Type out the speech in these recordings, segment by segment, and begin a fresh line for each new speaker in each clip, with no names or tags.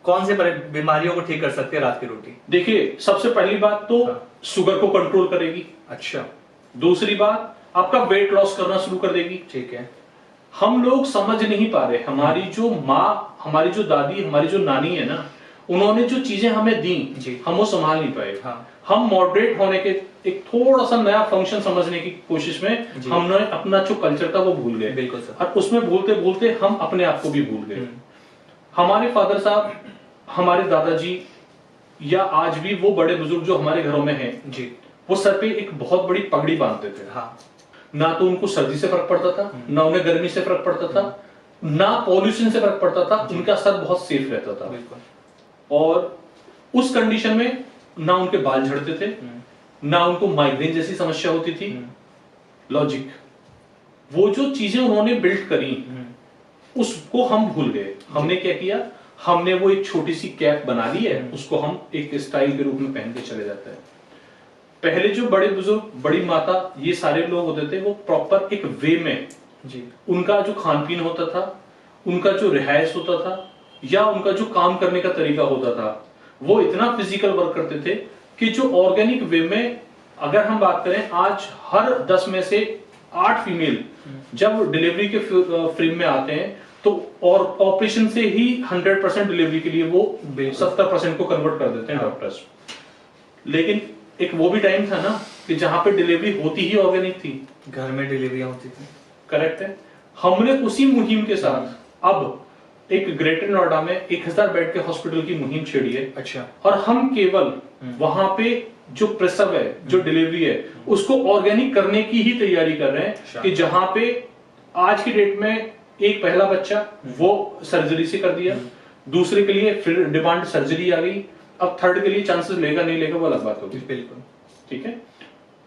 कौन से बीमारियों को ठीक कर सकती है रात की रोटी?
देखिए, सबसे पहली बात तो शुगर को कंट्रोल करेगी।
अच्छा।
दूसरी बात, आपका वेट लॉस करना शुरू कर देगी।
ठीक है।
हम लोग समझ नहीं पा रहे, हमारी जो माँ, हमारी जो दादी, हमारी जो नानी है ना, उन्होंने जो चीजें हमें दी, हम वो संभाल नहीं पाए। हम मॉडरेट होने के एक थोड़ा सा नया फंक्शन समझने की कोशिश में हमने अपना जो कल्चर था वो भूल गए।
बिल्कुल सर।
और उसमें भूलते भूलते हम अपने आप को भी भूल गए। हमारे फादर साहब, हमारे दादाजी, या आज भी वो बड़े बुजुर्ग जो हमारे घरों में हैं जी, वो सर पे एक बहुत बड़ी पगड़ी बांधते थे। ना तो उनको सर्दी से फर्क पड़ता था, ना उन्हें गर्मी से फर्क पड़ता था, ना पॉल्यूशन से फर्क पड़ता था, उनका सर बहुत सेफ रहता था। और उस कंडीशन में ना उनके बाल झड़ते थे, ना उनको माइग्रेन जैसी समस्या होती थी। लॉजिक, वो जो चीजें उन्होंने बिल्ड करी उसको हम भूल गए। हमने क्या किया, हमने वो एक छोटी सी कैप बना ली है, उसको हम एक स्टाइल के रूप में पहन के चले जाते हैं। पहले जो बड़े बुजुर्ग, बड़ी माता, ये सारे लोग होते थे, वो प्रॉपर एक वे में जी, उनका जो खान पीन होता था, उनका जो रिहायश होता था, या उनका जो काम करने का तरीका होता था, वो इतना फिजिकल वर्क करते थे कि जो ऑर्गेनिक वे में, अगर हम बात करें, आज हर 10 में से 8 फीमेल जब डिलीवरी के फ्रेम में आते हैं तो और ऑपरेशन से ही 100% डिलीवरी के लिए वो 70% को कन्वर्ट कर देते हैं डॉक्टर्स। लेकिन एक वो भी टाइम था ना कि जहां पे डिलीवरी होती ही ऑर्गेनिक थी,
घर में डिलीवरी होती थी।
करेक्ट है। हमने उसी मुहिम के साथ अब एक ग्रेटर नोएडा में 1000 बेड के हॉस्पिटल की मुहिम छेड़ी है।
अच्छा।
और हम केवल वहां पे जो प्रसव है, जो डिलीवरी है, उसको ऑर्गेनिक करने की ही तैयारी कर रहे हैं कि जहां पे आज की डेट में एक पहला बच्चा वो सर्जरी से कर दिया, दूसरे के लिए फिर डिमांड सर्जरी आ गई, अब थर्ड के लिए चांसेस लेगा नहीं लेगा वो अलग बात होगी।
बिल्कुल
ठीक है।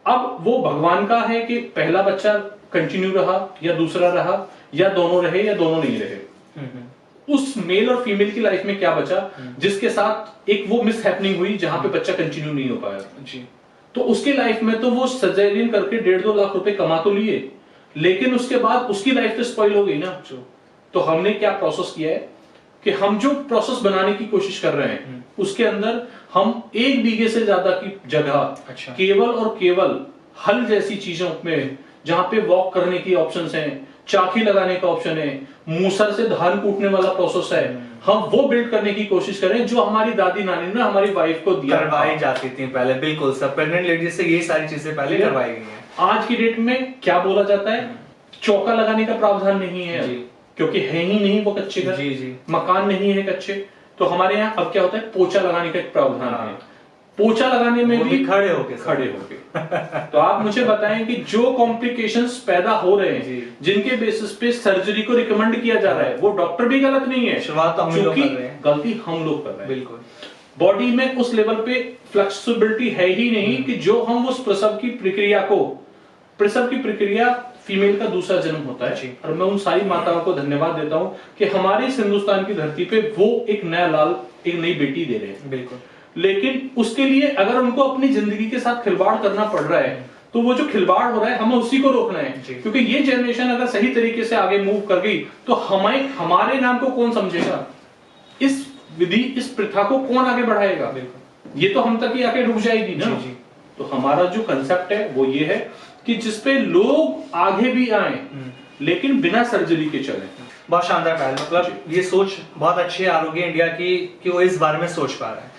अब वो भगवान का है कि पहला बच्चा कंटिन्यू रहा या दूसरा रहा, या दोनों रहे या दोनों नहीं रहे। उस मेल और फीमेल की लाइफ में क्या बचा, जिसके साथ एक वो मिस हैपनिंग हुई जहां पे बच्चा कंटिन्यू नहीं हो पाया जी। तो उसकी लाइफ में तो वो सर्जरी करके 1.5-2 लाख रुपए कमा तो लिए, लेकिन उसके बाद उसकी लाइफ तो स्पॉइल हो गई ना। तो हमने क्या प्रोसेस किया है कि हम जो प्रोसेस बनाने की कोशिश कर रहे हैं उसके अंदर हम 1 बीघे से ज्यादा की जगह केवल और केवल हल जैसी चीजों में, जहां पे वॉक करने की ऑप्शंस हैं, चाकी लगाने का ऑप्शन है, मूसर से धान कूटने वाला प्रोसेस है, हम वो बिल्ड करने की कोशिश करें जो हमारी दादी नानी ने हमारी वाइफ को दिया,
करवाई जाती थी पहले। बिल्कुल सब प्रेग्नेंट लेडीज से ये सारी चीजें पहले करवाई गई हैं।
आज की डेट में क्या बोला जाता है, चौका लगाने का प्रावधान नहीं है जी, क्योंकि है ही नहीं वो कच्चे घर जी जी, मकान नहीं है कच्चे। तो हमारे यहाँ अब क्या होता है, पोछा लगाने का एक प्रावधान है। पोछा लगाने में भी खड़े होके तो आप मुझे बताएं कि जो कॉम्प्लिकेशंस पैदा हो रहे हैं, जिनके बेसिस पे सर्जरी को रिकमेंड किया जा रहा है, वो डॉक्टर भी गलत नहीं है,
शुरुआत हम लोग कर रहे हैं,
गलती हम लोग कर रहे हैं।
बिल्कुल।
बॉडी में उस लेवल पे फ्लेक्सिबिलिटी है ही नहीं कि जो हम उस प्रसव की प्रक्रिया फीमेल का दूसरा जन्म होता है। और मैं उन सारी माताओं को धन्यवाद देता हूं कि हमारे इस हिंदुस्तान की धरती पे वो एक नया लाल, एक नई बेटी दे रहे हैं।
बिल्कुल।
लेकिन उसके लिए अगर उनको अपनी जिंदगी के साथ खिलवाड़ करना पड़ रहा है, तो वो जो खिलवाड़ हो रहा है हमें उसी को रोकना है, क्योंकि ये जनरेशन अगर सही तरीके से आगे मूव कर गई तो हमारे नाम को कौन समझेगा, इस विधि, इस प्रथा को कौन आगे बढ़ाएगा। ये तो हम तक ही आके रुक जाएगी ना। तो हमारा जो कंसेप्ट है वो ये है कि जिसपे लोग आगे भी आए लेकिन बिना सर्जरी के चले।
बहुत शानदार पहल, मतलब ये सोच बहुत अच्छी है आरोग्य इंडिया की कि वो इस बारे में सोच पा रहा है।